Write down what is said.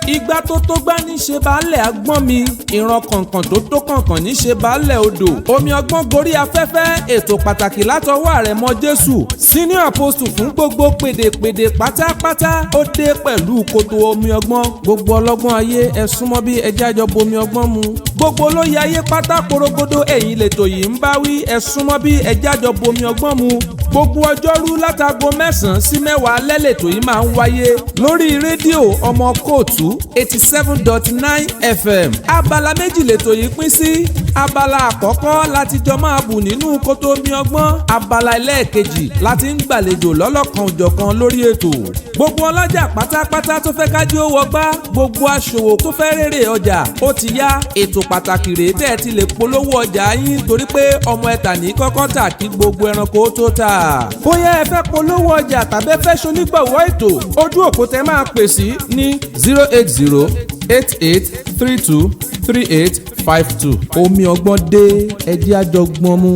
Ìgbà tó tó gbá ní ṣe baálẹ̀ agbọ́n mi, ìran kọ̀ọ̀kan tó tó kọ̀ọ̀kan ní ṣe baálẹ̀ odò. Omi ọgbọ́n gorí afẹ́fẹ́, ètò pàtàkì látọwọ́ Àrẹ̀mọ Jésù. Senior apostle fún gbogbo pèdèpèdè pátápátá, ó dé pẹ̀lú koto omi ọgbọ́n. Gbogbo ọlọ́gbọ́n ayé ẹ súnmọ́ bí ẹjẹ́ àjọ bomi ọgbọ́n mu. Gbogbo olóyè ayé pátá porogodo ẹ̀yìn lètò yìí ń bá wí, ẹ súnmọ́ bí ẹjẹ́ àjọ bomi ọgbọ́n mu. Gbogbo ọjọ́rú látago 9 sí 10 alẹ́ lètò yìí máa ń wáyé lórí rédíò ọmọ kóòtù 87.9 FM. Abala méjì lètò yìí pín sí. Abala àkọ́kọ́ láti jọ máa bù nínú kótó omi ọgbọ́n. Abala ẹlẹ́ẹ̀kejì láti ń gbàlejò lọ́lọ́kan òjọ̀kan lórí ètò. Gbogbo ọlọ́jà pátápátá tó fẹ́ kájí ó wọgbá, gbogbo aṣòwò tó fẹ́ rèrè ọjà, ó ti yá. Ètò pàtàkì rèé tẹ́ ẹ ti lè polówó ọjà yín torí pé ọmọ ẹ̀tà ní kọ́kọ́ tà kí gbogbo ẹranko tó tà. Bóyá ẹ fẹ́ polówó ọjà tàbí ẹ fẹ́ ṣonígbọ̀wọ́ ètò, ojú òpó tẹ́ máa pè sí ní 08088323852. Omi ọgbọ́n dé, ẹ jẹ́ àjọgbọ́n mú.